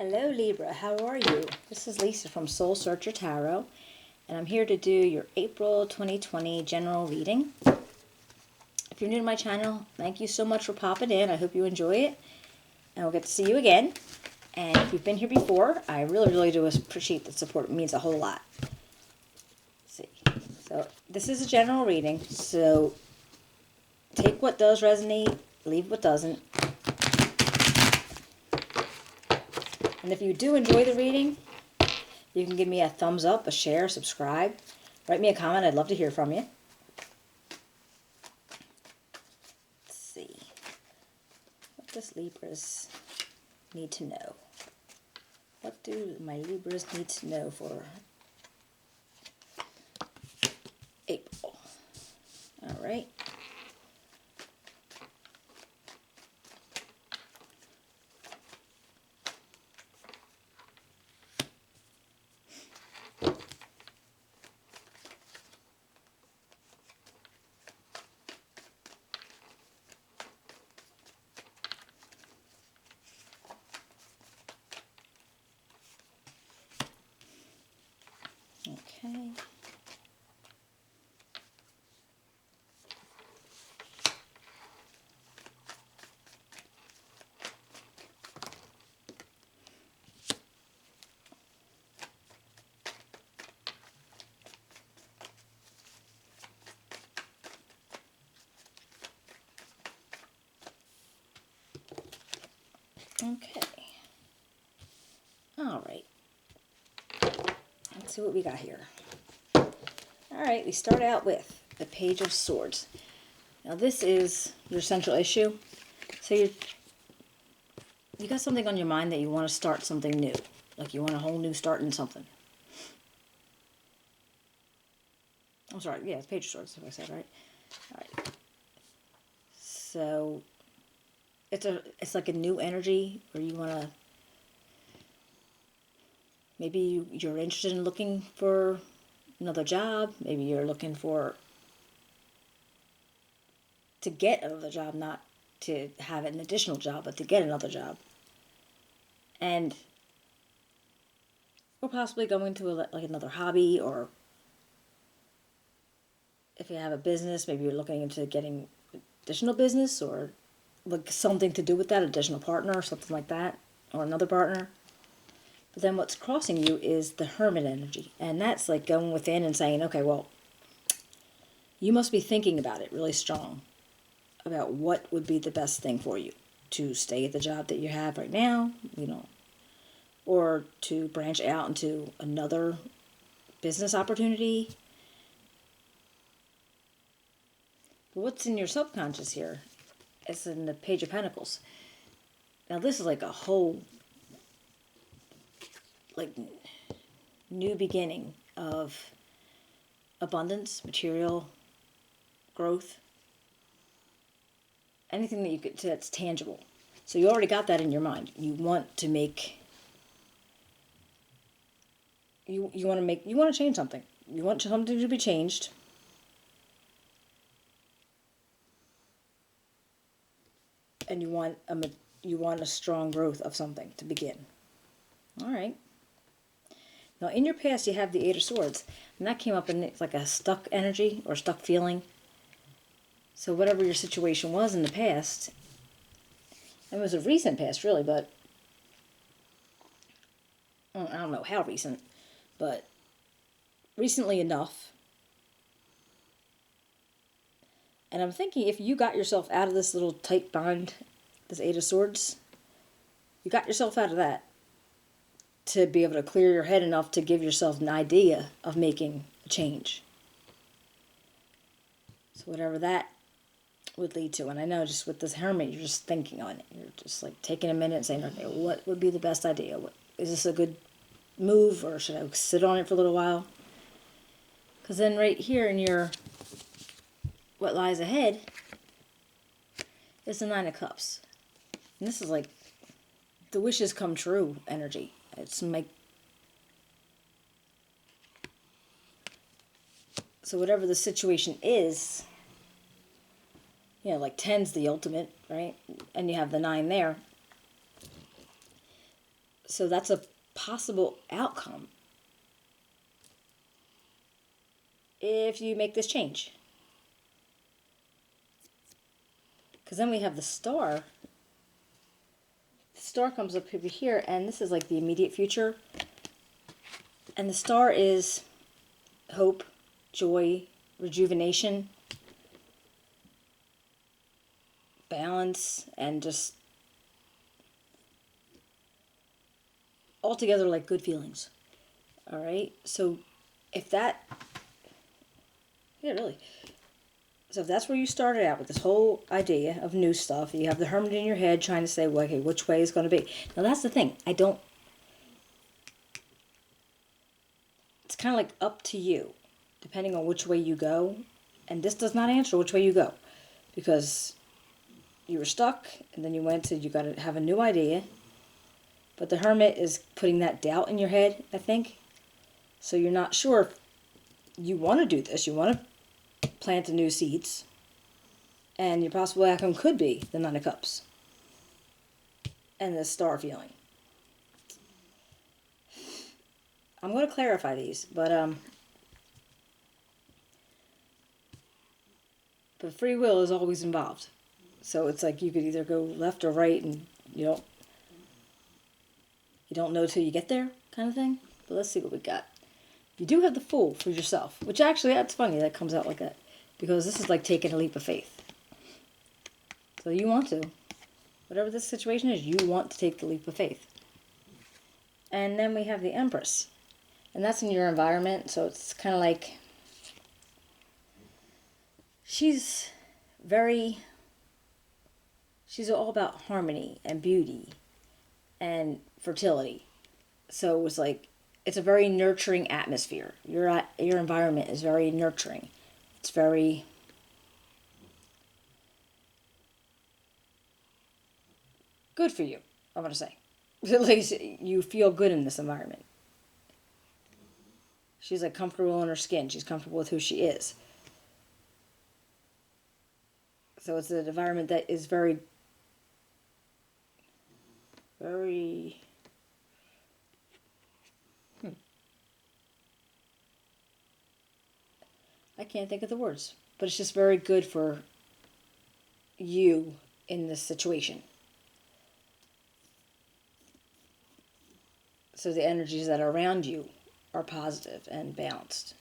Hello Libra, how are you? This is Lisa from Soul Searcher Tarot, and I'm here to do your April 2020 general reading. If you're new to my channel, thank you so much for popping in. I hope you enjoy it, and we'll get to see you again. And if you've been here before, I really do appreciate the support. It means a whole lot. Let's see. So this is a general reading, so take what does resonate, leave what doesn't. And if you do enjoy the reading, you can give me a thumbs up, a share, subscribe. Write me a comment. I'd love to hear from you. Let's see. What does Libras need to know? What do my Libras need to know for April? All right. Okay. Okay. All right. Let's see what we got here. All right, we start out with the Page of Swords. Now this is your central issue. So you got something on your mind that you want to start something new. Like you want a whole new start in something. I'm sorry, yeah, it's Page of Swords, that's what I said, right? All right. So it's like a new energy where you want to, maybe you're interested in looking for another job. Maybe you're looking to get another job, not to have an additional job, but to get another job. And or possibly going to like another hobby, or if you have a business, maybe you're looking into getting additional business or like something to do with that, additional partner or something like that, or another partner. But then what's crossing you is the Hermit energy, and that's like going within and saying, okay, well, you must be thinking about it really strong, about what would be the best thing for you, to stay at the job that you have right now, or to branch out into another business opportunity. But what's in your subconscious here? It's in the Page of Pentacles. Now this is like a whole, like, new beginning of abundance, material growth, anything that you could, that's tangible. So you already got that in your mind. You want to make, you want to change something. You want something to be changed. And you want a strong growth of something to begin. All right. Now, in your past, you have the Eight of Swords, and that came up in like a stuck energy or stuck feeling. So whatever your situation was in the past, it was a recent past, really, but I don't know how recent, but recently enough. And I'm thinking, if you got yourself out of this little tight bind, this Eight of Swords, you got yourself out of that to be able to clear your head enough to give yourself an idea of making a change. So whatever that would lead to. And I know just with this Hermit, you're just thinking on it. You're just like taking a minute and saying, okay, what would be the best idea? Is this a good move, or should I sit on it for a little while? Because then right here in your what lies ahead is the Nine of Cups. And this is like the wishes come true energy. It's like, so whatever the situation is, like 10's the ultimate, right? And you have the 9 there. So that's a possible outcome if you make this change. Because then we have the star. The star comes up over here, and this is like the immediate future. And the star is hope, joy, rejuvenation, balance, and just altogether like good feelings. All right? So if that, yeah, really. So if that's where you started out with this whole idea of new stuff, you have the hermit in your head trying to say, well, okay, which way is going to be. Now that's the thing. It's kind of like up to you, depending on which way you go. And this does not answer which way you go. Because you were stuck, and then you went to, you got to have a new idea. But the hermit is putting that doubt in your head, I think. So you're not sure if you want to do this. You want to plant the new seeds, and your possible outcome could be the Nine of Cups and the star feeling. I'm going to clarify these, but free will is always involved. So it's like you could either go left or right, and you don't know till you get there, kind of thing. But let's see what we got. You do have the Fool for yourself, which actually, that's funny that comes out like that. Because this is like taking a leap of faith. So you want to. Whatever this situation is, you want to take the leap of faith. And then we have the Empress. And that's in your environment, so it's kind of like she's all about harmony and beauty and fertility. So it's like, it's a very nurturing atmosphere. Your environment is very nurturing. It's very good for you, I'm going to say. At least you feel good in this environment. She's like comfortable in her skin. She's comfortable with who she is. So it's an environment that is very, very... I can't think of the words. But it's just very good for you in this situation. So the energies that are around you are positive and balanced.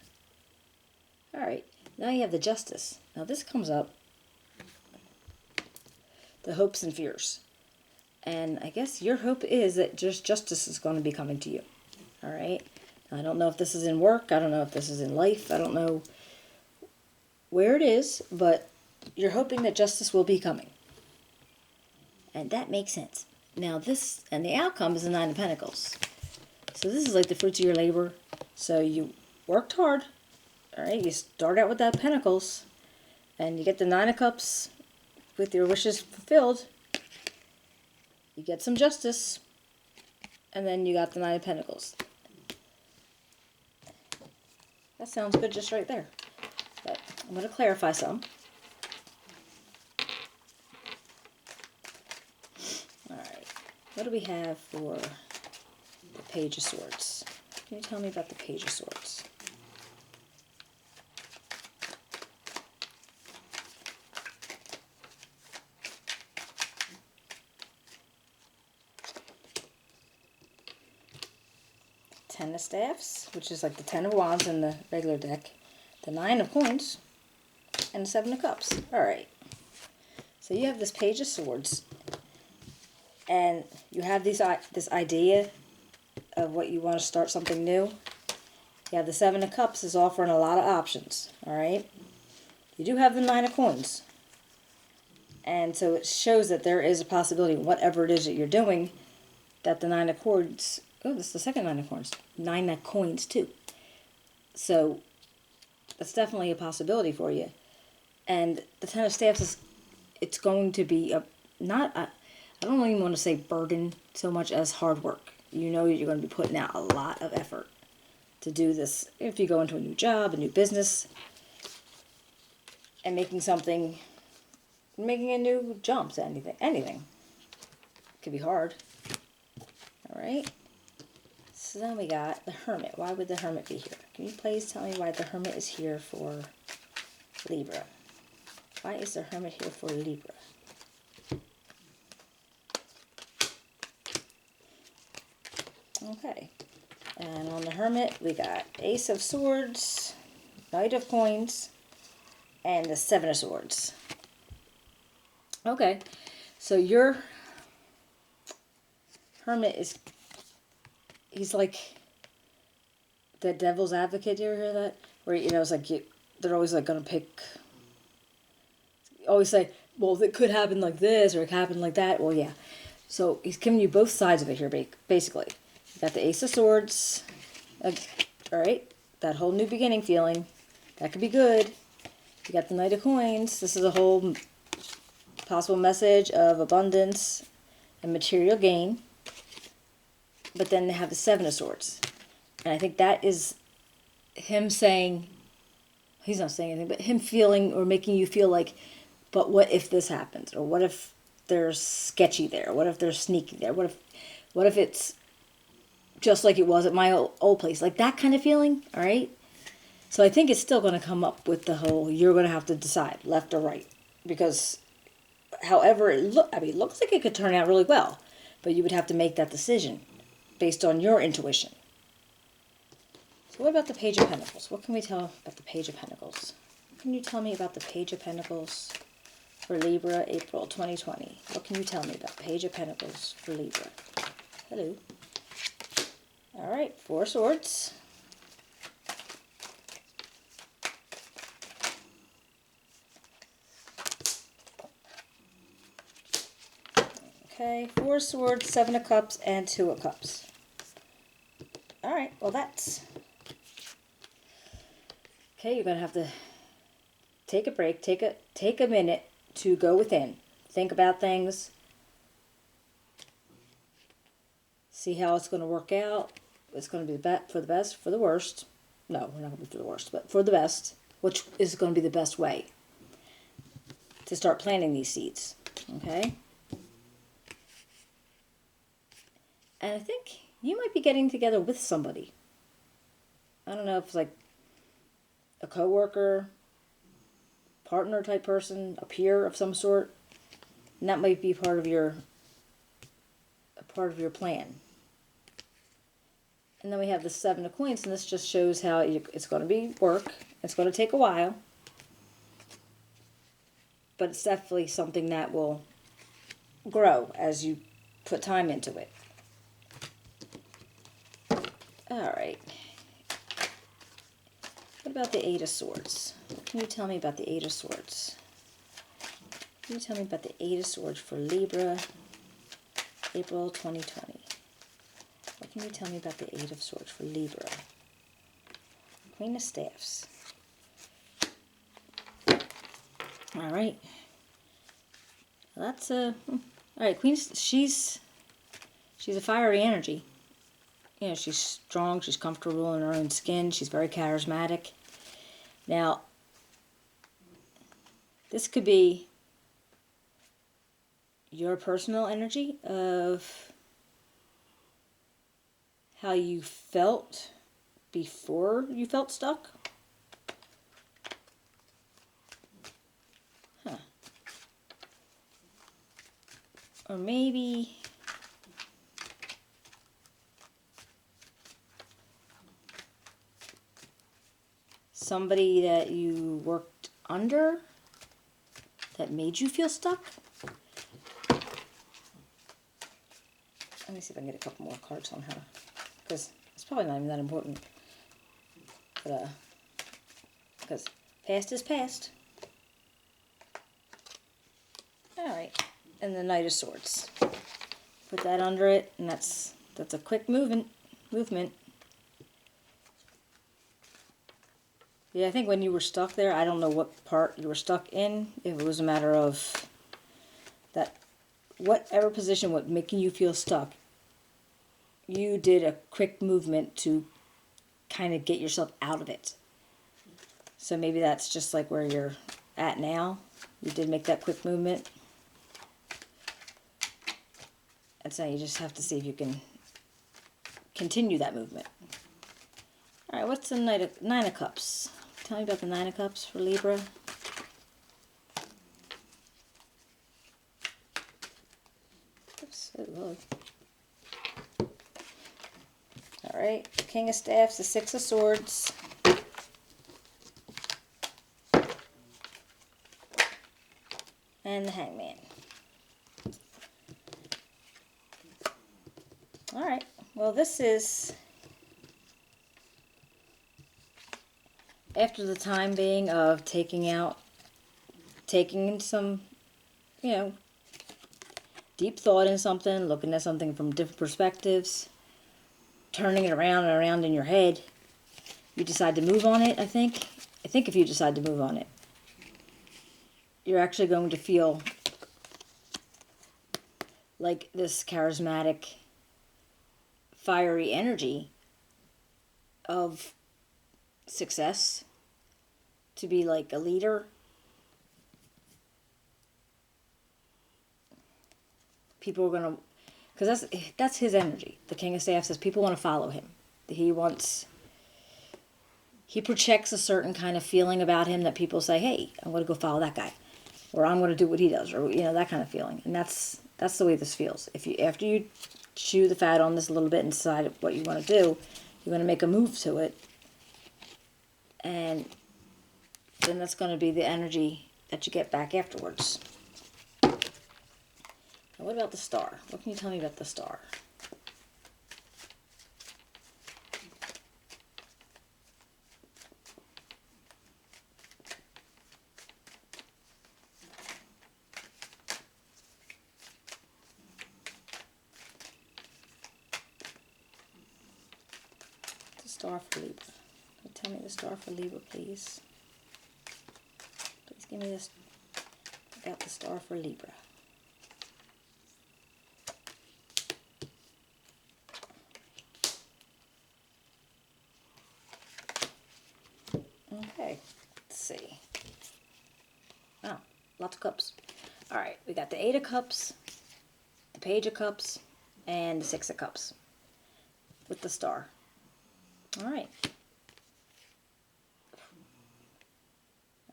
Alright, now you have the Justice. Now this comes up, the hopes and fears. And I guess your hope is that just justice is going to be coming to you. Alright? I don't know if this is in work. I don't know if this is in life. I don't know where it is, but you're hoping that justice will be coming. And that makes sense. Now this, and the outcome is the Nine of Pentacles. So this is like the fruits of your labor. So you worked hard. Alright, you start out with that Pentacles. And you get the Nine of Cups with your wishes fulfilled. You get some justice. And then you got the Nine of Pentacles. That sounds good just right there. But I'm going to clarify some. Alright, what do we have for the Page of Swords? Can you tell me about the Page of Swords? Ten of Staffs, which is like the Ten of Wands in the regular deck. The Nine of Coins, and the Seven of Cups. Alright. So you have this Page of Swords, and you have this idea of what you want to start something new. You have the Seven of Cups is offering a lot of options. Alright. You do have the Nine of Coins. And so it shows that there is a possibility, whatever it is that you're doing, that the Nine of Coins, oh, this is the second Nine of Coins. Nine of Coins too. So that's definitely a possibility for you. And the Ten of Staffs is, it's going to be I don't even want to say burden so much as hard work. You know you're going to be putting out a lot of effort to do this. If you go into a new job, a new business, and making a new jump to anything. It could be hard. Alright. So then we got the Hermit. Why would the Hermit be here? Can you please tell me why the Hermit is here for Libra? Why is the Hermit here for Libra? Okay. And on the Hermit, we got Ace of Swords, Knight of Coins, and the Seven of Swords. Okay. So your Hermit is, he's like the devil's advocate. Do you ever hear that? Where, you know, it's like they're always like going to pick, always say, well, it could happen like this or it could happen like that. Well, yeah. So he's giving you both sides of it here, basically. You got the Ace of Swords. All right. That whole new beginning feeling. That could be good. You got the Knight of Coins. This is a whole possible message of abundance and material gain. But then they have the Seven of Swords. And I think that is him saying, he's not saying anything, but him feeling or making you feel like, but what if this happens? Or what if there's sketchy there? What if there's sneaky there? What if it's just like it was at my old place? Like that kind of feeling, all right? So I think it's still going to come up with the whole, you're going to have to decide left or right. Because however it looks like it could turn out really well. But you would have to make that decision based on your intuition. So what about the Page of Pentacles? What can we tell about the Page of Pentacles? What can you tell me about the Page of Pentacles for Libra, April 2020? What can you tell me about Page of Pentacles for Libra? Hello. All right, Four of Swords. Okay, Four of Swords, Seven of Cups, and Two of Cups. All right, well that's... Okay, you're going to have to take a break, take a minute to go within. Think about things. See how it's going to work out. It's going to be for the best, for the worst. No, we're not going to be for the worst, but for the best, which is going to be the best way to start planting these seeds. Okay? And I think you might be getting together with somebody. I don't know if it's like a coworker, partner type person, a peer of some sort. And that might be part of your plan. And then we have the Seven of Coins, and this just shows how it's going to be work. It's going to take a while. But it's definitely something that will grow as you put time into it. All right. What about the Eight of Swords? What can you tell me about the Eight of Swords? Can you tell me about the Eight of Swords for Libra, April 2020? What can you tell me about the Eight of Swords for Libra? Queen of Staffs. All right. That's all right, Queen, she's a fiery energy. You know, she's strong, she's comfortable in her own skin, she's very charismatic. Now, this could be your personal energy of how you felt before you felt stuck. Huh. Or maybe somebody that you worked under that made you feel stuck. Let me see if I can get a couple more cards on her, because it's probably not even that important. But because past is past. All right, and the Knight of Swords. Put that under it, and that's a quick movement. Yeah, I think when you were stuck there, I don't know what part you were stuck in. If it was a matter of that, whatever position was making you feel stuck, you did a quick movement to kind of get yourself out of it. So maybe that's just like where you're at now. You did make that quick movement. And so you just have to see if you can continue that movement. All right, what's the Nine of Cups? Tell me about the Nine of Cups for Libra. Oops, oh, Lord. All right, King of Staffs, the Six of Swords. And the Hangman. All right, well, this is after the time being of taking some, deep thought in something, looking at something from different perspectives, turning it around and around in your head. You decide to move on it, I think. I think if you decide to move on it, you're actually going to feel like this charismatic, fiery energy of success, to be like a leader. People are going to, because that's his energy. The King of Staffs says people want to follow him. He projects a certain kind of feeling about him that people say, hey, I'm going to go follow that guy, or I'm going to do what he does, or that kind of feeling. And that's the way this feels. After you chew the fat on this a little bit and decide what you want to do, you're going to make a move to it, and then that's going to be the energy that you get back afterwards. Now, what about the Star? What can you tell me about the Star? The Star for Libra. Tell me the Star for Libra, please. Please give me this about the Star for Libra. Okay, let's see. Oh, lots of cups. All right, we got the Eight of Cups, the Page of Cups, and the Six of Cups with the Star. All right.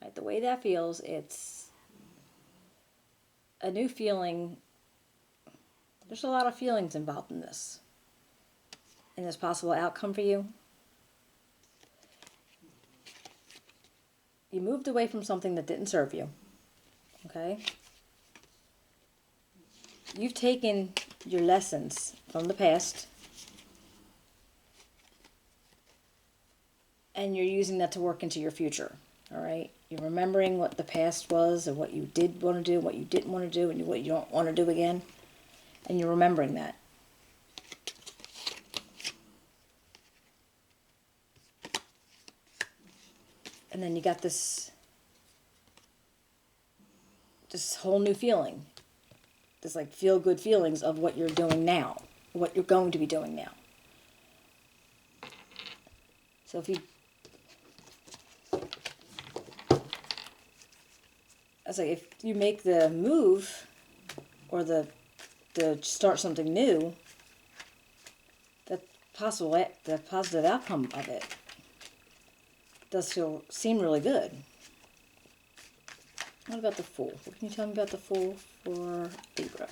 All right, the way that feels, it's a new feeling. There's a lot of feelings involved in this possible outcome for you. You moved away from something that didn't serve you, okay? You've taken your lessons from the past, and you're using that to work into your future, all right? You're remembering what the past was, and what you did want to do, what you didn't want to do, and what you don't want to do again, and you're remembering that. And then you got this whole new feeling. This like feel-good feelings of what you're doing now. What you're going to be doing now. So if you make the move or the start something new, the positive outcome of it does seem really good. What about the Fool? What can you tell me about the Fool for Libra?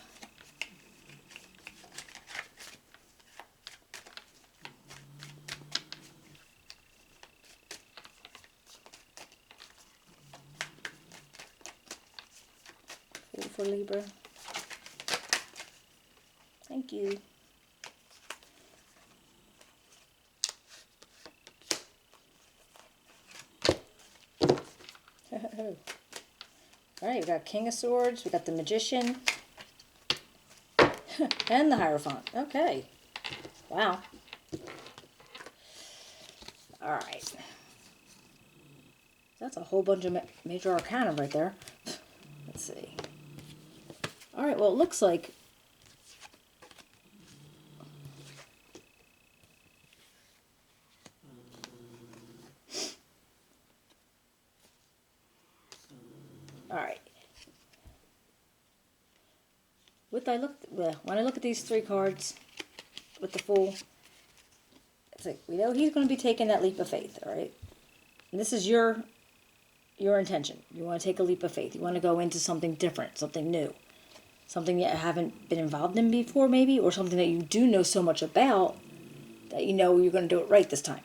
Fool for Libra. Thank you. All right, we got King of Swords, we got the Magician, and the Hierophant. Okay. Wow. All right. That's a whole bunch of major arcana right there. Let's see. All right, well, it looks like when I look at these three cards with the Fool, It's like, we know he's going to be taking that leap of faith, all right? And this is your intention. You want to take a leap of faith. You want to go into something different, something new. Something that you haven't been involved in before, maybe, or something that you do know so much about that you know you're going to do it right this time.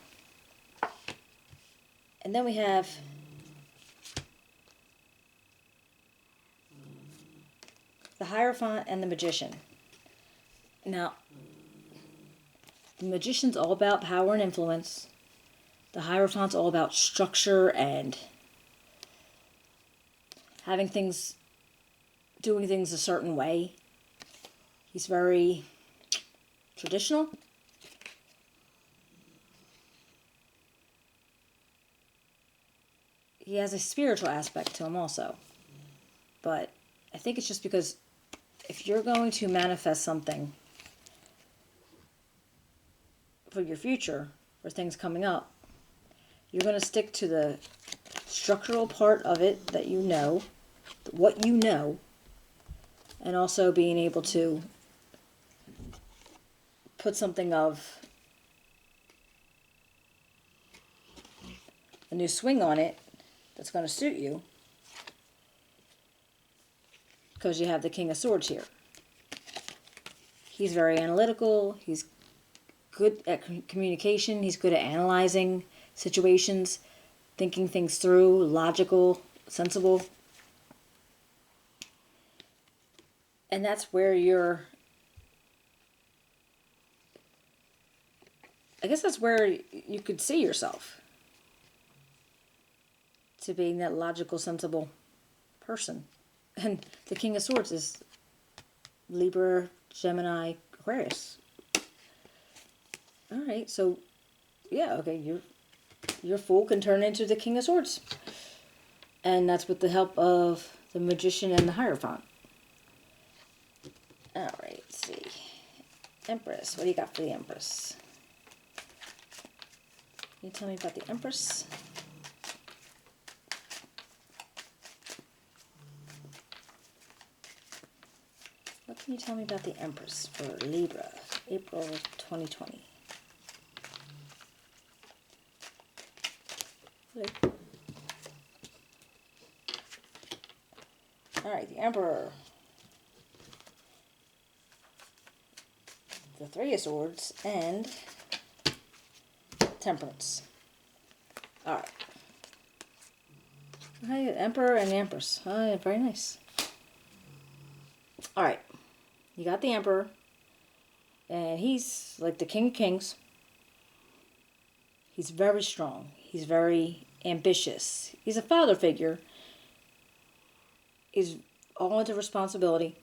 And then we have the Hierophant and the Magician. Now, the Magician's all about power and influence. The Hierophant's all about structure and having things, doing things a certain way. He's very traditional. He has a spiritual aspect to him also. But I think it's just because if you're going to manifest something for your future, for things coming up, you're going to stick to the structural part of it that you know, what you know, and also being able to put something of a new swing on it that's going to suit you, because you have the King of Swords here. He's very analytical. He's good at communication. He's good at analyzing situations, thinking things through, logical, sensible. And that's where I guess that's where you could see yourself, to being that logical, sensible person. And the King of Swords is Libra, Gemini, Aquarius. All right, so yeah, okay, your Fool can turn into the King of Swords, and that's with the help of the Magician and the Hierophant. All right, let's see, Empress. What do you got for the Empress? Can you tell me about the Empress? What can you tell me about the Empress for Libra, April 2020? All right, the Emperor. The Three of Swords and Temperance. All right. Hi, Emperor and the Empress. Hi, very nice. All right. You got the Emperor, and he's like the King of Kings. He's very strong. He's very ambitious. He's a father figure. He's all into responsibility.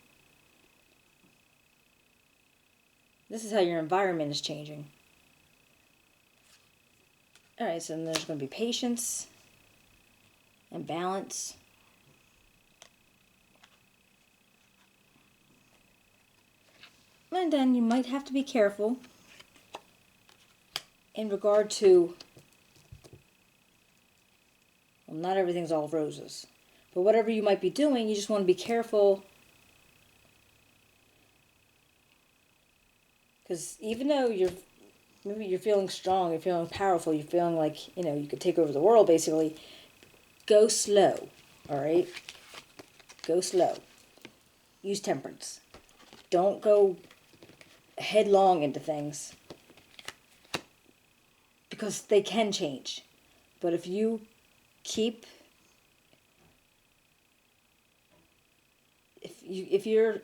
This is how your environment is changing. All right, so then there's going to be patience and balance. And then you might have to be careful in regard to, well, not everything's all roses, but whatever you might be doing, you just want to be careful, because even though maybe you're feeling strong, you're feeling powerful, you're feeling like, you could take over the world, basically, go slow, all right? Go slow. Use temperance. Don't go headlong into things, because they can change. But if you keep, if you're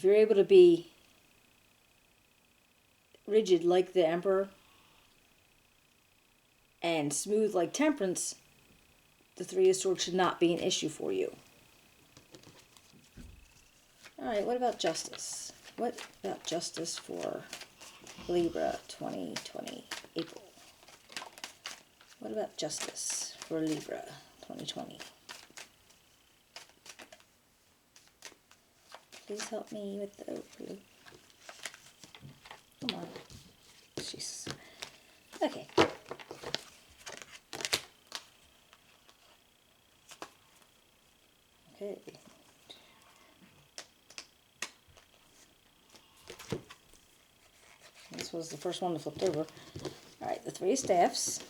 able to be rigid like the Emperor and smooth like Temperance, the Three of Swords should not be an issue for you. All right, what about Justice? What about Justice for Libra 2020, April? What about Justice for Libra 2020? Please help me with the blue. Come on. Jeez. Okay. Okay. This was the first one that flipped over. All Alright, the Three of Staffs.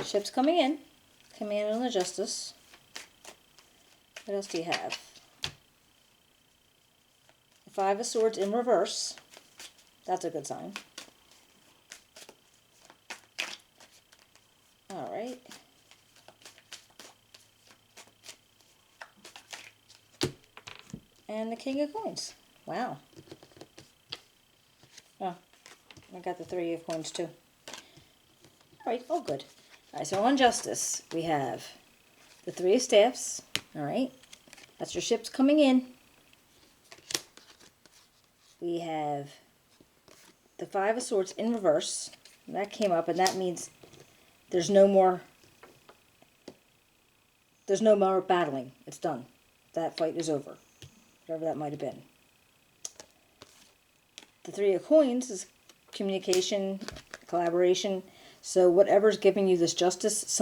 Ships coming in. Command on the Justice. What else do you have? The Five of Swords in reverse. That's a good sign. Alright. And the King of Coins. Wow. Oh, I got the Three of Coins too. Alright, all good. Alright, so on Justice, we have the Three of Staffs. Alright, that's your ships coming in. We have the Five of Swords in reverse. And that came up, and that means there's no more battling. It's done. That fight is over. Whatever that might have been. The Three of Coins is communication, collaboration. So whatever's giving you this justice,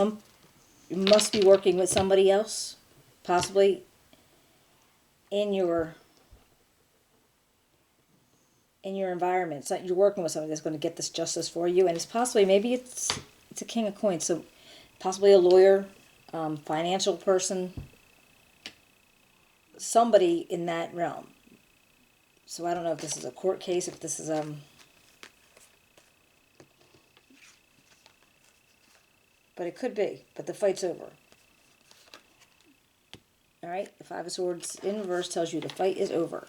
you must be working with somebody else, possibly in your environment. It's not you're working with somebody that's going to get this justice for you, and it's possibly maybe it's a King of Coins, so possibly a lawyer, financial person, somebody in that realm. So I don't know if this is a court case, if this is but it could be. But the fight's over. Alright, the Five of Swords in reverse tells you the fight is over.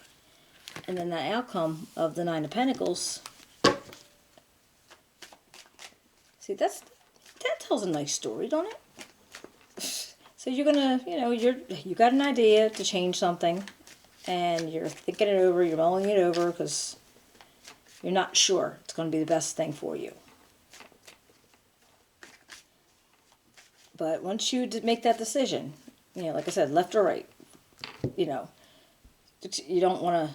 And then the outcome of the Nine of Pentacles. See, that tells a nice story, don't it? So you're gonna, you got an idea to change something, and you're thinking it over, you're mulling it over because you're not sure it's going to be the best thing for you. But once you make that decision, like I said, left or right, you don't want to,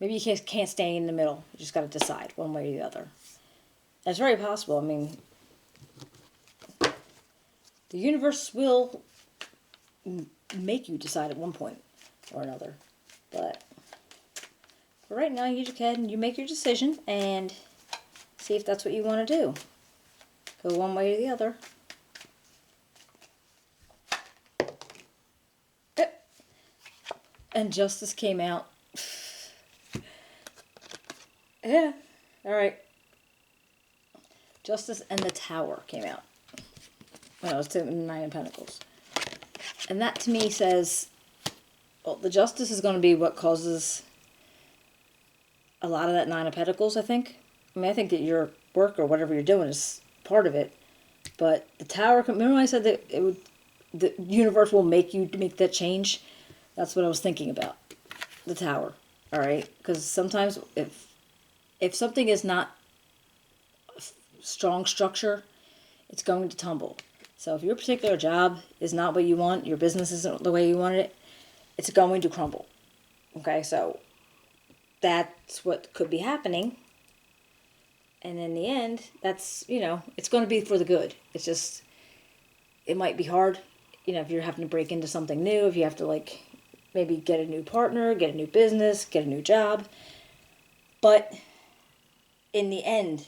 maybe you can't stay in the middle. You just got to decide one way or the other. That's very possible. I mean, the universe will make you decide at one point or another. But for right now, you just go ahead and you make your decision and see if that's what you want to do. Go one way or the other. And Justice came out. Yeah. Alright. Justice and the Tower came out. Well, it's the Nine of Pentacles. And that to me says, well, the Justice is going to be what causes a lot of that Nine of Pentacles, I think. I mean, I think that your work or whatever you're doing is part of it. But the Tower, remember when I said that the universe will make you make that change? That's what I was thinking about. The Tower. Alright? Because sometimes if something is not a strong structure, it's going to tumble. So if your particular job is not what you want, your business isn't the way you wanted it, it's going to crumble. Okay? So that's what could be happening. And in the end, that's, it's going to be for the good. It's just, it might be hard, if you're having to break into something new, if you have to, maybe get a new partner, get a new business, get a new job. But in the end,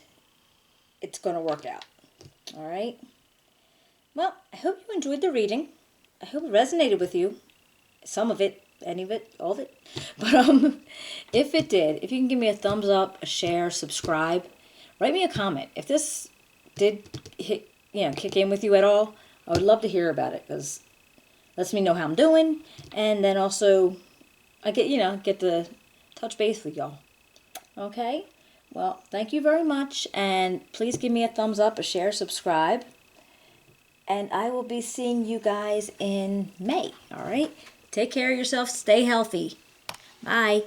it's going to work out. All right? Well, I hope you enjoyed the reading. I hope it resonated with you. Some of it, any of it, all of it. But if it did, if you can give me a thumbs up, a share, subscribe, write me a comment. If this did hit, kick in with you at all, I would love to hear about it because it lets me know how I'm doing, and then also I get to touch base with y'all. Okay? Well, thank you very much, and please give me a thumbs up, a share, subscribe, and I will be seeing you guys in May. All right? Take care of yourself. Stay healthy. Bye.